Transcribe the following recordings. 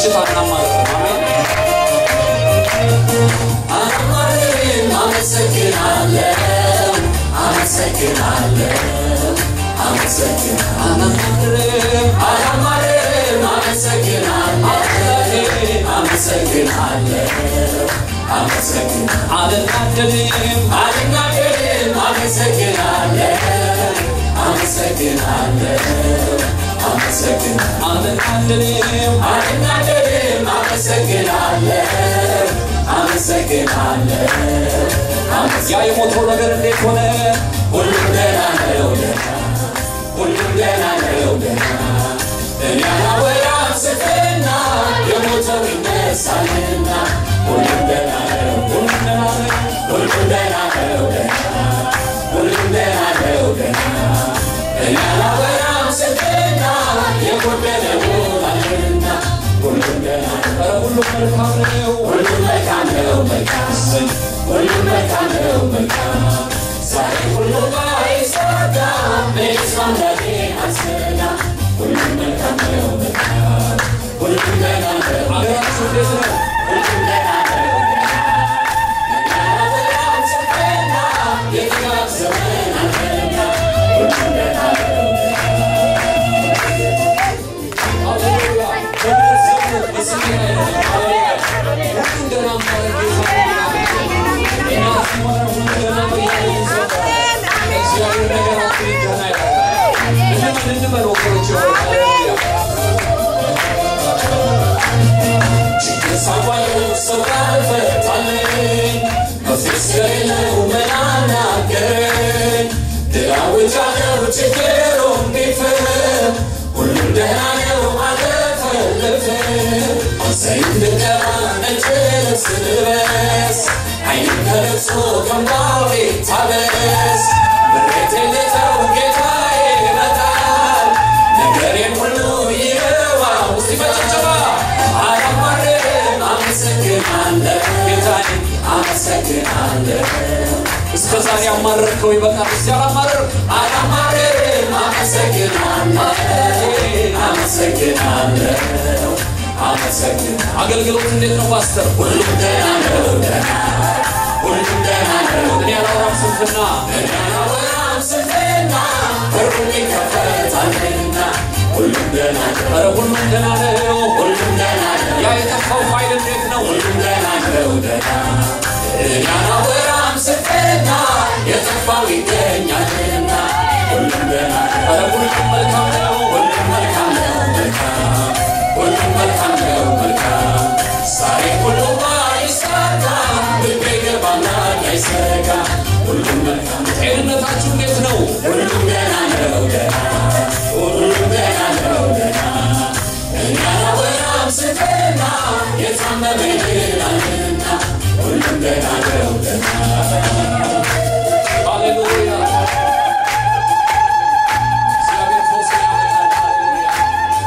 ምሽት አናማረም አሜን አናማረም አመሰግናለሁ አመሰግናለሁ አመሰግናለሁ አናማረም አመሰግናለሁ አመሰግናለሁ አልናደድም አመሰግናለሁ አመሰግናለሁ አልናደድም አመሰግናለሁ ያ የሞተው ነገር እንዴት ሆነ ሁሉም ደህና ነው ሁሉም ደህና ነው እኔ አላወራም ስፍና የሞተው ይነሳልና ሁሉም ደህና ነው ሁሉም ደህና ነው ሁሉም ደህና ነው እኔ አላወራም ስፍና የጎደለው አለና ሁሉም ደህና ነው ሁሉም መልካም ነው ሁሉም መልካም ነው ሁሉም መልካም ነው ዛሬ ሁሉም ባይሳካ በስማማቴ አስና ሁሉም መልካም ነው ሁሉም ደህና ነው አገራችሁ እንዴት ነው ሁሉም ደህና ነው አላወራም ስፍና የጥጋብ ዘመን አለና ሁሉም ደህና ነው እስከዛሬ አማረርከው ይበቃል ሲያላ ማረር አላማረም አመሰግናለሁ አገልግሎት እንዴት ነው ፓስተር ሁሉም ደህና ነው ሁሉም ደህና ነው እኔ አላወራም ስንፍና በሩን ይከፈታልና ሁሉም ደህና ነው ሁሉም ደህና ነው ሁሉም ደህና ነው ያ የጠፋው ፋይል እንዴት ነው ሁሉም ደህና ነው እኔ አላወራም ስንፍና የጠፋው ይገኛልና ሁሉም ደህና ነው ሁሉም መልካም ነው ሁሉም መልካም ነው ሁሉም መልካም ነው ዛሬ ሁሉም ባይሳካ ልቤ ገባና ያይሰጋ ሁሉም መልካም ጤንነታችሁ እንዴት ነው ሁሉም ደህና ነው ሁሉም ደህና ነው እኔ አላወራም ስንፍና የታመመ ይላልና ሁሉም ደህና ነው ሃሌሉያ እግዚአብሔር ፈውስ ያመጣል ሃሌሉያ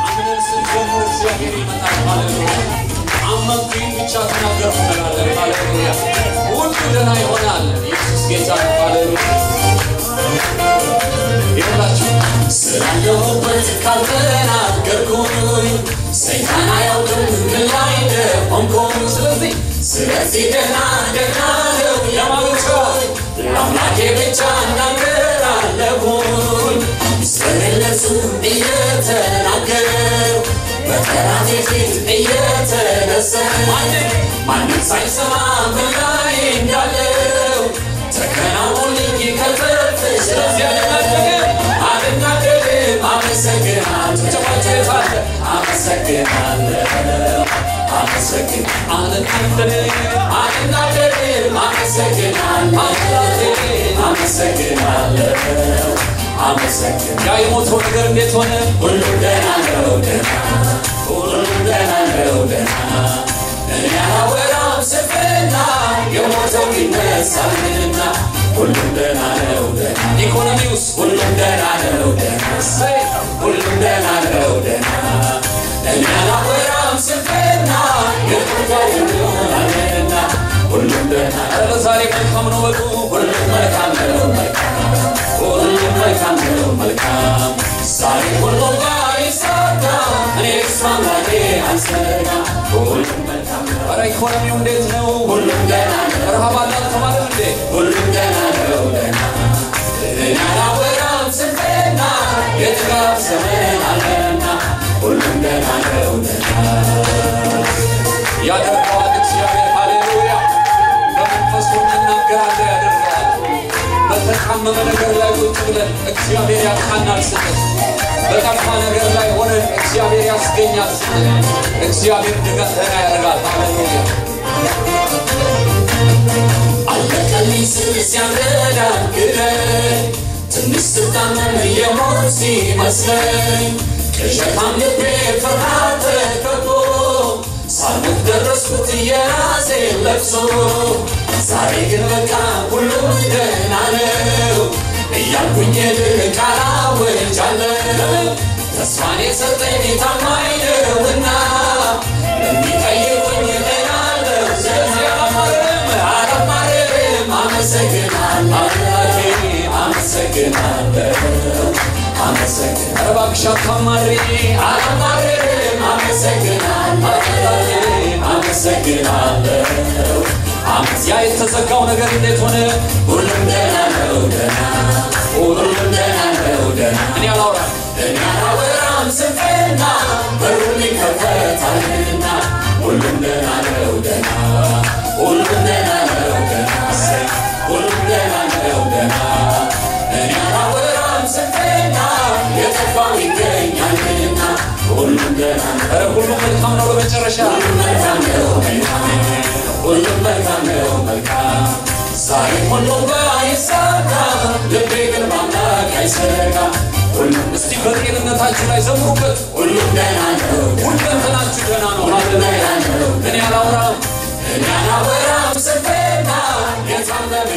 አሜን ስንጀምር እግዚአብሔር ይመጣል ሃሌሉያ አመንኩኝ ብቻ ተናገርኩ እንላለን ሃሌሉያ ሁሉ ደህና ይሆናል ኢየሱስ ጌታ ነው ሃሌሉያ ይሁንላችሁ ስላለሁበት ካልተናገርኩኝ ሰይጣን አያውቅም ምን ላይ እንደሆንኩኝ ስለዚህ ደህና ነው ያማሩት ለአምላኬ ብቻ እናገራለሁኝ ስለነሱ እየተናገሩ በጠላቴ ፊት እየተነሳሁ ማንም ሳይሰማ ምን ላይ እንዳለው ተከናውኖልኝ ከልብ ስለዚህ አልናደድም አመሰግናለሁ አመሰግናለሁ ያ የሞተው ነገር እንዴት ሆነ ሁሉም ደህና ነው ሁሉም ደህና ነው እኔ አላወራም ስንፍና የሞተው ይነሳልና ሁሉም ደህና ነው ኢኮኖሚውስ ሁሉም ደህና ነው ሁሉም ደህና ነው እኔ አላወራም ስንፍና የሞተው ይነሳልና ሁሉም ደህና ነው ዛሬ መልካም ነው በሉ ሁሉም መልካም ነው ሁሉም መልካም ነው ዛሬ ሁሉም ባይሳካ እኔ ስማማቴ አንሰጋ ሁሉም መልካም ነው ኧረ ኢኮኖሚው እንዴት ነው ሁሉም ደህና ነው ረሃብ አልተባለም እንዴ ሁሉም ደህና ነው ደህና ያላወራም ስንፍና የጥጋብ ዘመን አለና ሁሉም ደህና ነው ደህና ያደርገዋል እግዚአብሔር ሃሌሉያ በመንፈሱ እንናገራለን ያደርገዋል በተካመመ ነገር ላይ ቁጭ ብለን እግዚአብሔር ያቃናል ስንል በጠፋ ነገር ላይ ሆነን እግዚአብሔር ያስገኛል ስንል እግዚአብሔር ድጋፍና ያደርጋል ሃሌሉያ አለቀልኝ ስል ሲያምረዳን ግደኝ ትንሽ ስታመም የሞት ሲመስለኝ ቅዠታም ልቤ ፍርሃት ተከቦ ሳልሞት ደረስኩት የራሴን ለቅሶ ዛሬ ግን በቃ ሁሉም ደህና ነው እያልኩኝ ቃል አውጃለሁ ተስፋን የሰጠኝ ታማኝ ነውና ለሚጠይቁኝ እላለሁ ስለዚህ አላማርርም አመሰግናለሁ እባክሽ አታማሪ አላማርርም አመሰግናለሁ ያ የተዘጋው ነገር እንዴት ሆነ ሁሉም ደህና ነው ደህና ሁሉም ደህና ነው ደህና እኔ አላወራም ስንፍና በሩን ይከፈታልና ሁሉም ደህና ነው ደህና ሁሉም ደህና ነው ደህና ሁሉም ደህና ነው ደህና እኔ አላወራም ስንፍና የጠፋው ይገኛልና ሁሉም ደህና ኧረ ሁሉም መልካም ነው በመጨረሻ ሁሉም መልካም ነው ሁሉም መልካም ነው መልካም ዛሬ ሁሉም ባይሳካ ልቤ ግን ማምላክ አይሰጋ ሁሉም እስቲ በጤንነታችሁ ላይ ዘምሩበት ሁሉም ደህና ነው ሁለንተናችሁ ደህና ነው ሃሌሉያ እኔ አላወራም ስንፍና የታመመ